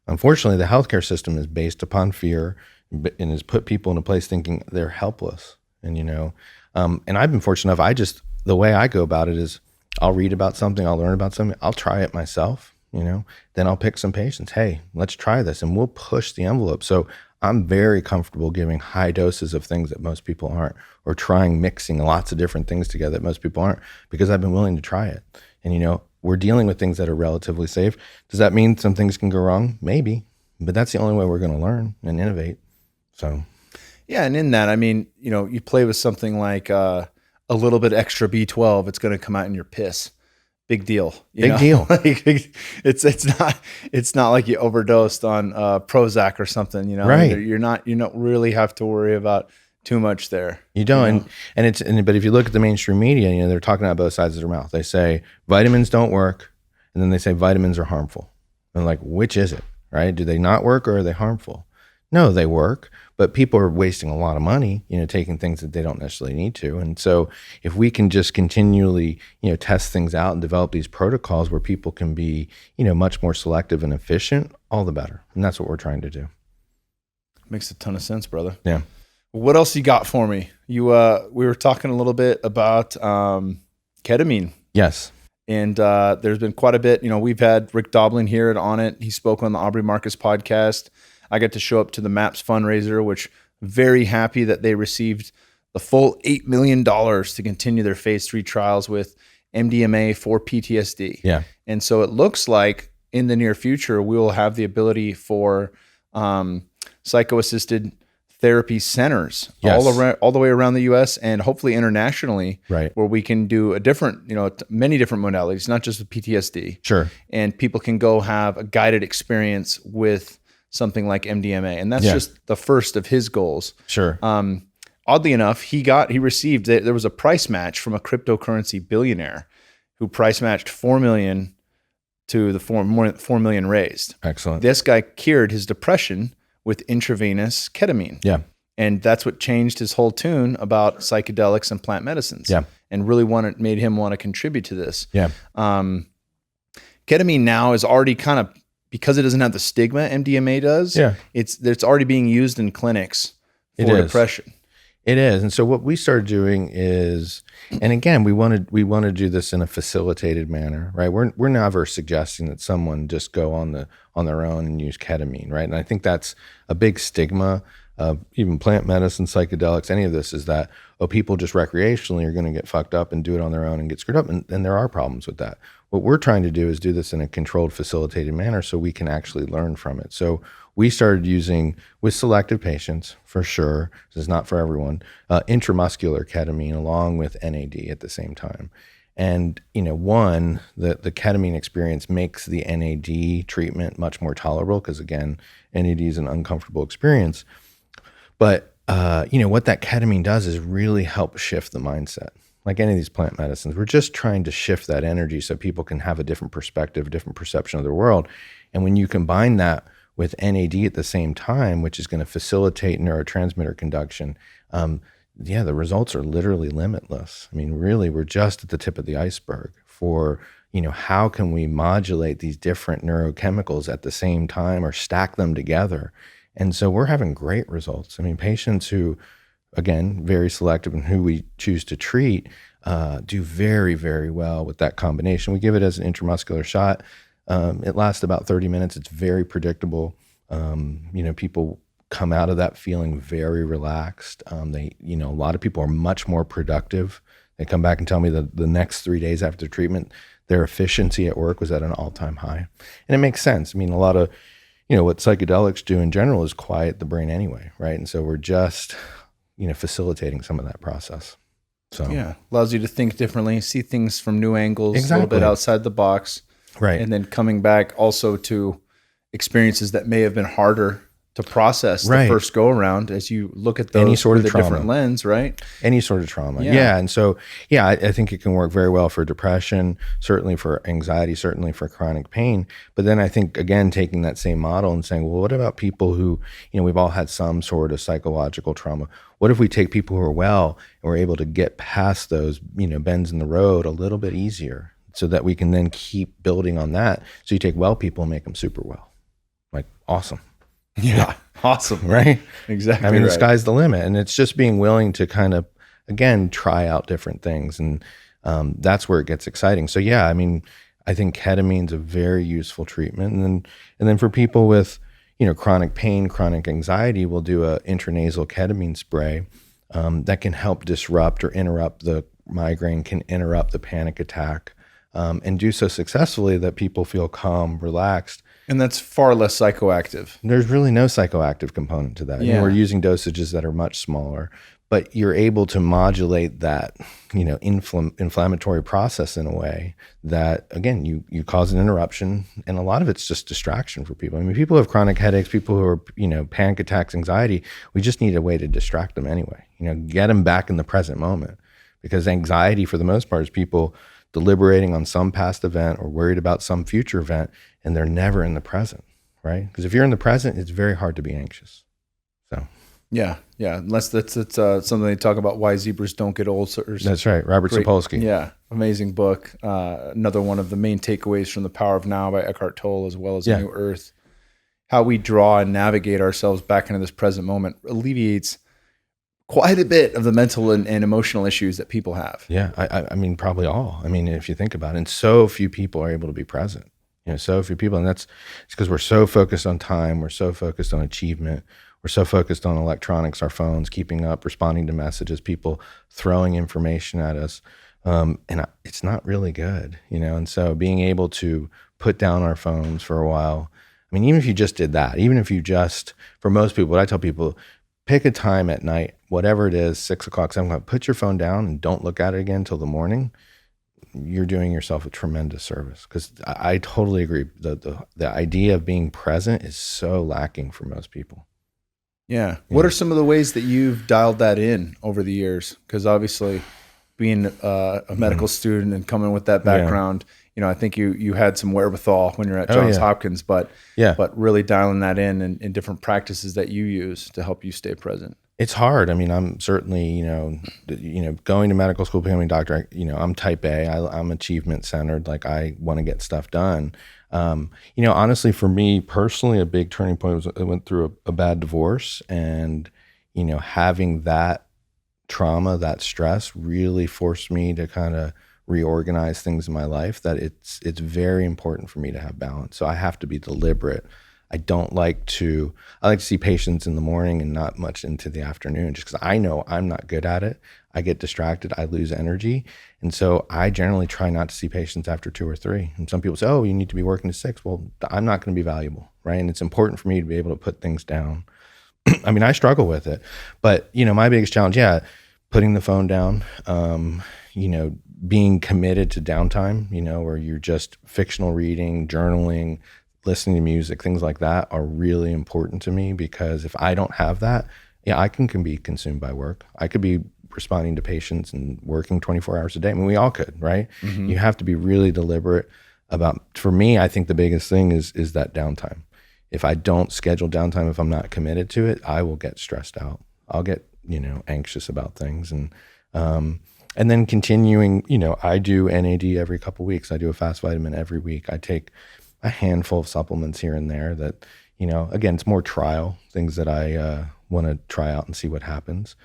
unfortunately, the healthcare system is based upon fear and has put people in a place thinking they're helpless. And, and I've been fortunate enough, the way I go about it is I'll read about something, I'll learn about something, I'll try it myself, then I'll pick some patients. Hey, let's try this and we'll push the envelope. So I'm very comfortable giving high doses of things that most people aren't, or trying mixing lots of different things together that most people aren't, because I've been willing to try it. And, we're dealing with things that are relatively safe. Does that mean some things can go wrong? Maybe, but that's the only way we're going to learn and innovate. So, yeah. And in that, I mean, you play with something like a little bit extra B12, it's going to come out in your piss. Big deal. Big deal. Like, it's not like you overdosed on Prozac or something. Right. You don't really have to worry about too much there. You don't. But if you look at the mainstream media, they're talking out both sides of their mouth. They say vitamins don't work, and then they say vitamins are harmful. And like, which is it, right? Do they not work, or are they harmful? No, they work, but people are wasting a lot of money, taking things that they don't necessarily need to. And so if we can just continually, test things out and develop these protocols where people can be, much more selective and efficient, all the better. And that's what we're trying to do. Makes a ton of sense, brother. Yeah. What else you got for me? We were talking a little bit about ketamine. Yes. And there's been quite a bit. We've had Rick Doblin here at Onnit. He spoke on the Aubrey Marcus podcast. I got to show up to the MAPS fundraiser, which very happy that they received the full $8 million to continue their phase 3 trials with MDMA for PTSD. Yeah. And so it looks like in the near future, we will have the ability for psycho-assisted therapy centers all the way around the U.S. and hopefully internationally, right, where we can do a different, many different modalities, not just with PTSD. Sure. And people can go have a guided experience with something like MDMA. And that's just the first of his goals. Sure. Oddly enough, he received, there was a price match from a cryptocurrency billionaire who price matched $4 million to the $4 million raised. Excellent. This guy cured his depression with intravenous ketamine. Yeah. And that's what changed his whole tune about psychedelics and plant medicines. Yeah. And really made him want to contribute to this. Yeah. Ketamine now is already kind of, because it doesn't have the stigma MDMA does. Yeah. It's already being used in clinics for depression. It is. And so what we started doing is, and again, we want to do this in a facilitated manner, right? We're never suggesting that someone just go on their own and use ketamine, right? And I think that's a big stigma of even plant medicine, psychedelics, any of this, is that, people just recreationally are going to get fucked up and do it on their own and get screwed up. And there are problems with that. What we're trying to do is do this in a controlled, facilitated manner so we can actually learn from it. So we started using, with selected patients, for sure, this is not for everyone, intramuscular ketamine along with NAD at the same time. And, the ketamine experience makes the NAD treatment much more tolerable because, again, NAD is an uncomfortable experience. But, what that ketamine does is really help shift the mindset. Like any of these plant medicines, we're just trying to shift that energy so people can have a different perspective, a different perception of their world. And when you combine that with NAD at the same time, which is going to facilitate neurotransmitter conduction, the results are literally limitless. I mean, really, we're just at the tip of the iceberg for, how can we modulate these different neurochemicals at the same time or stack them together? And so we're having great results. I mean, patients who, again, very selective in who we choose to treat, do very, very well with that combination. We give it as an intramuscular shot. It lasts about 30 minutes. It's very predictable. People come out of that feeling very relaxed. A lot of people are much more productive. They come back and tell me that the next 3 days after treatment, their efficiency at work was at an all-time high. And it makes sense. I mean, a lot of, what psychedelics do in general is quiet the brain anyway, right? And so we're just, facilitating some of that process. So yeah, allows you to think differently, see things from new angles, exactly, a little bit outside the box. Right. And then coming back also to experiences that may have been harder to process the first go around as you look at those any sort of with a trauma, different lens, right? Any sort of trauma. Yeah. And so, I think it can work very well for depression, certainly for anxiety, certainly for chronic pain. But then I think, again, taking that same model and saying, well, what about people who, we've all had some sort of psychological trauma. What if we take people who are well and we're able to get past those, bends in the road a little bit easier so that we can then keep building on that? So you take well people and make them super well. Like, awesome. Yeah. Awesome. Right? Exactly. I mean, the sky's the limit. And it's just being willing to kind of, again, try out different things. And that's where it gets exciting. So, I think ketamine's a very useful treatment. And then for people with, chronic pain, chronic anxiety, we'll do a intranasal ketamine spray that can help disrupt or interrupt the migraine, can interrupt the panic attack, and do so successfully that people feel calm, relaxed. And that's far less psychoactive. There's really no psychoactive component to that. Yeah. We're using dosages that are much smaller, but you're able to modulate that, inflammatory process in a way that, again, you cause an interruption, and a lot of it's just distraction for people. I mean, people who have chronic headaches, people who are, panic attacks, anxiety, we just need a way to distract them anyway. Get them back in the present moment, because anxiety, for the most part, is people deliberating on some past event or worried about some future event, and they're never in the present, right? Because if you're in the present, it's very hard to be anxious. So yeah, unless that's something they talk about, why zebras don't get ulcers. That's right, Robert Sapolsky. Yeah, amazing book. Another one of the main takeaways from The Power of Now by Eckhart Tolle, as well as A New Earth. How we draw and navigate ourselves back into this present moment alleviates quite a bit of the mental and emotional issues that people have. Yeah, I mean, probably all. I mean, if you think about it, and so few people are able to be present. So few people, and it's because we're so focused on time, we're so focused on achievement, we're so focused on electronics, our phones, keeping up, responding to messages, people throwing information at us, and it's not really good, And so being able to put down our phones for a while, I mean, even if you just did that, even if you just, for most people, what I tell people, pick a time at night, whatever it is, 6 o'clock, 7 o'clock, put your phone down and don't look at it again until the morning. You're doing yourself a tremendous service, because I totally agree. The idea of being present is so lacking for most people. Yeah. What are some of the ways that you've dialed that in over the years? Because obviously being a medical student and coming with that background, I think you had some wherewithal when you're at Johns Hopkins, but really dialing that in different practices that you use to help you stay present. It's hard. I mean, I'm certainly, going to medical school, becoming a doctor, I'm type A, I'm achievement centered. Like, I want to get stuff done. Honestly, for me personally, a big turning point was I went through a bad divorce, and, having that trauma, that stress really forced me to kind of reorganize things in my life, that it's very important for me to have balance. So I have to be deliberate. I like to see patients in the morning and not much into the afternoon, just because I know I'm not good at it. I get distracted, I lose energy. And so I generally try not to see patients after 2 or 3. And some people say, oh, you need to be working to 6. Well, I'm not going to be valuable, right? And it's important for me to be able to put things down. I mean, I struggle with it, but my biggest challenge, putting the phone down, being committed to downtime, where you're just fictional reading, journaling, listening to music, things like that are really important to me, because if I don't have that, I can be consumed by work. I could be responding to patients and working 24 hours a day. I mean, we all could, right? Mm-hmm. You have to be really deliberate about, for me, I think the biggest thing is that downtime. If I don't schedule downtime, if I'm not committed to it, I will get stressed out. I'll get, anxious about things. And then continuing, I do NAD every couple of weeks. I do a fast vitamin every week. I take a handful of supplements here and there that, again, it's more trial, things that I want to try out and see what happens.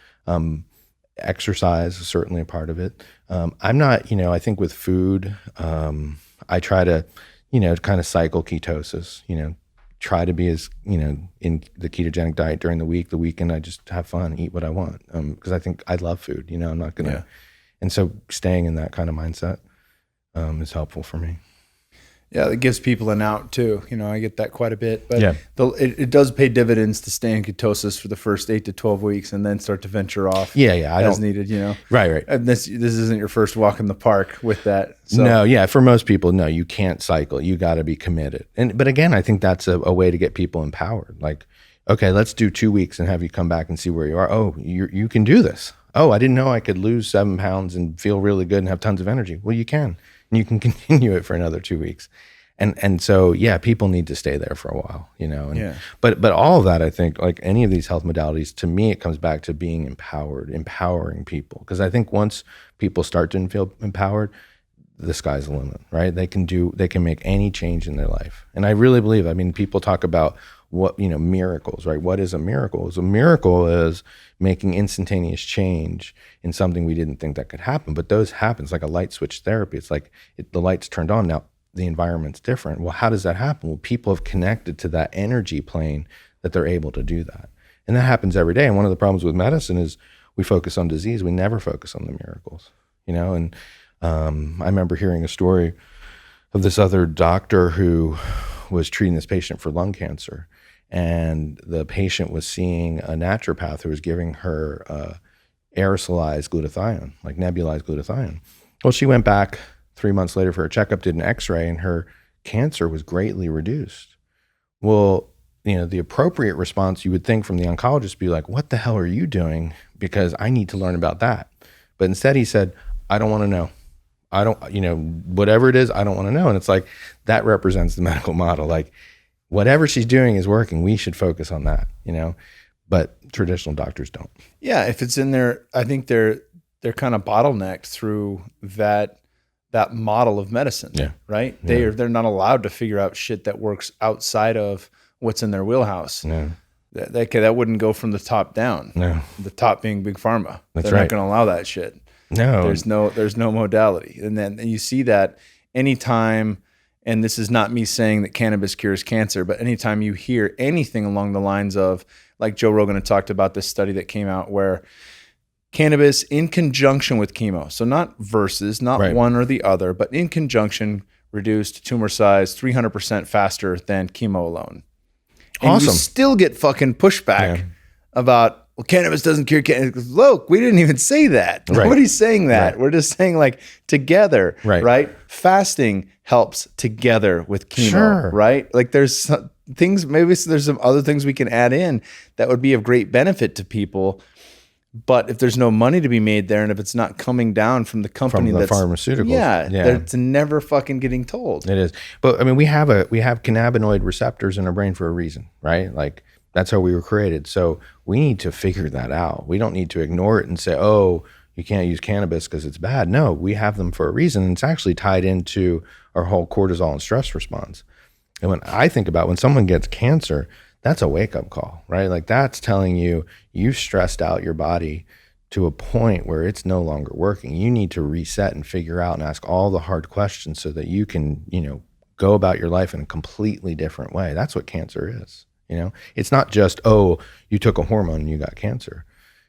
Exercise is certainly a part of it. I'm not, I think with food, I try to, kind of cycle ketosis, try to be as, in the ketogenic diet during the week. The weekend, I just have fun, eat what I want. Because I think I love food, I'm not going to. And so staying in that kind of mindset is helpful for me. Yeah, it gives people an out too. I get that quite a bit, but it does pay dividends to stay in ketosis for the first 8 to 12 weeks and then start to venture off. As needed. Right. And this isn't your first walk in the park with that. So. No, for most people, no, you can't cycle. You got to be committed. But again, I think that's a way to get people empowered. Like, okay, let's do 2 weeks and have you come back and see where you are. Oh, you can do this. Oh, I didn't know I could lose 7 pounds and feel really good and have tons of energy. Well, you can. And you can continue it for another 2 weeks. And so, people need to stay there for a while, But all of that, I think, like any of these health modalities, to me, it comes back to being empowering people. Because I think once people start to feel empowered, the sky's the limit, right? They can make any change in their life. And I really believe, people talk about what, miracles, right? What is a miracle? A miracle is making instantaneous change in something we didn't think that could happen. But those happens like a light switch therapy. It's like the light's turned on now. the environment's different. Well, how does that happen? Well, people have connected to that energy plane that they're able to do that. And that happens every day. And one of the problems with medicine is we focus on disease. We never focus on the miracles, And I remember hearing a story of this other doctor who was treating this patient for lung cancer. And the patient was seeing a naturopath who was giving her aerosolized glutathione, like nebulized glutathione. Well, she went back 3 months later for her checkup, did an x-ray, and her cancer was greatly reduced. Well, the appropriate response you would think from the oncologist would be like, what the hell are you doing? Because I need to learn about that. But instead he said, I don't want to know. I don't, whatever it is, I don't want to know. And it's like, that represents the medical model. Like, whatever she's doing is working. We should focus on that, but traditional doctors don't. Yeah. If it's in there, I think they're kind of bottlenecked through that model of medicine. Yeah. Right. Yeah. They're not allowed to figure out shit that works outside of what's in their wheelhouse. No. That wouldn't go from the top down. No. The top being big pharma. That's They're right. not going to allow that shit. No. There's no modality. And then you see that anytime, and this is not me saying that cannabis cures cancer, but anytime you hear anything along the lines of, like Joe Rogan had talked about this study that came out where cannabis in conjunction with chemo, so not versus, not right. one or the other, but in conjunction reduced tumor size 300% faster than chemo alone. And awesome. you still get fucking pushback about, well, cannabis doesn't cure cancer. Look, we didn't even say that. Right. Nobody's saying that. Right. We're just saying like together, right? Fasting helps together with chemo, sure. right? Like there's things, maybe there's some other things we can add in that would be of great benefit to people. But if there's no money to be made there, and if it's not coming down from the company from the that's pharmaceuticals, it's never fucking getting told. It is. But I mean, we have cannabinoid receptors in our brain for a reason, right? Like that's how we were created. So we need to figure that out. We don't need to ignore it and say, oh, you can't use cannabis because it's bad. No, we have them for a reason. And it's actually tied into our whole cortisol and stress response. And when I think about when someone gets cancer, that's a wake-up call, right? Like that's telling you you've stressed out your body to a point where it's no longer working. You need to reset and figure out and ask all the hard questions so that you can, go about your life in a completely different way. That's what cancer is. It's not just, oh, you took a hormone and you got cancer.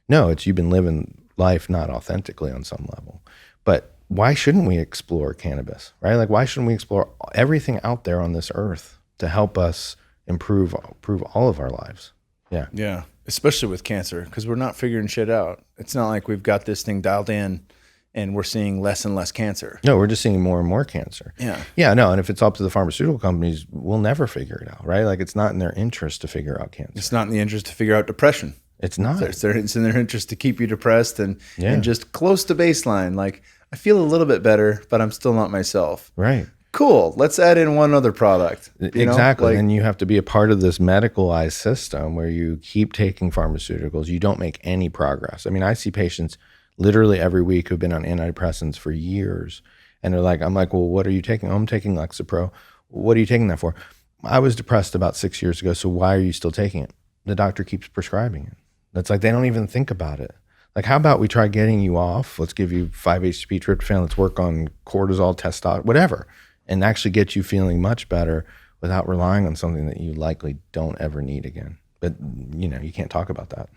No, it's you've been living life not authentically on some level. But why shouldn't we explore cannabis, right? Like why shouldn't we explore everything out there on this earth to help us improve all of our lives? Yeah. Yeah. Especially with cancer, because we're not figuring shit out. It's not like we've got this thing dialed in and we're seeing less and less cancer. No, we're just seeing more and more cancer. Yeah. Yeah, no. And if it's up to the pharmaceutical companies, we'll never figure it out, right? Like it's not in their interest to figure out cancer. It's not in the interest to figure out depression. It's not. It's in their interest to keep you depressed and just close to baseline. Like I feel a little bit better, but I'm still not myself. Right. Cool. Let's add in one other product. Exactly. And you have to be a part of this medicalized system where you keep taking pharmaceuticals. You don't make any progress. I mean, I see patients literally every week who've been on antidepressants for years. And they're like, I'm like, well, what are you taking? Oh, I'm taking Lexapro. What are you taking that for? I was depressed about 6 years ago. So why are you still taking it? The doctor keeps prescribing it. That's like, they don't even think about it. Like, how about we try getting you off? Let's give you 5-HTP tryptophan. Let's work on cortisol, testosterone, whatever, and actually get you feeling much better without relying on something that you likely don't ever need again. But, you can't talk about that.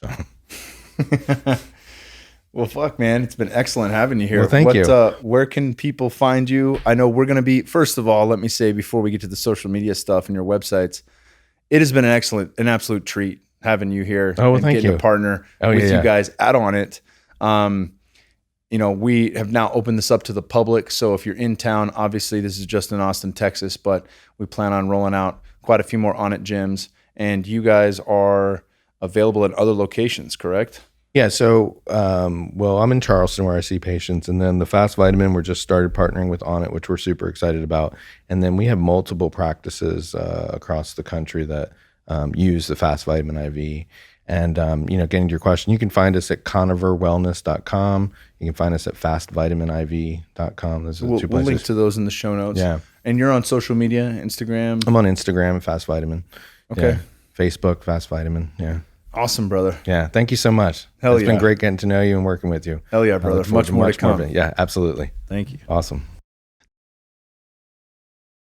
So. Well, fuck, man. It's been excellent having you here. Well, thank you. Where can people find you? I know we're going to be, first of all, let me say before we get to the social media stuff and your websites, it has been an absolute treat having you here. Oh, well, and thank getting you. to partner with you guys at Onnit. We have now opened this up to the public. So if you're in town, obviously this is just in Austin, Texas, but we plan on rolling out quite a few more Onnit gyms. And you guys are available at other locations, correct? Yeah. So, I'm in Charleston where I see patients, and then the Fast Vitamin, we're just started partnering with Onnit, which we're super excited about. And then we have multiple practices across the country that use the Fast Vitamin IV. And, getting to your question, you can find us at koniverwellness.com. You can find us at fastvitamin.iv.com. Those are the two places. We'll link to those in the show notes. Yeah. And you're on social media, Instagram? I'm on Instagram, Fast Vitamin. Okay. Yeah. Facebook, Fast Vitamin. Yeah. Awesome, brother. Yeah. Thank you so much. Hell It's been great getting to know you and working with you. Hell yeah, brother. Much more to come. Yeah, absolutely. Thank you. Awesome.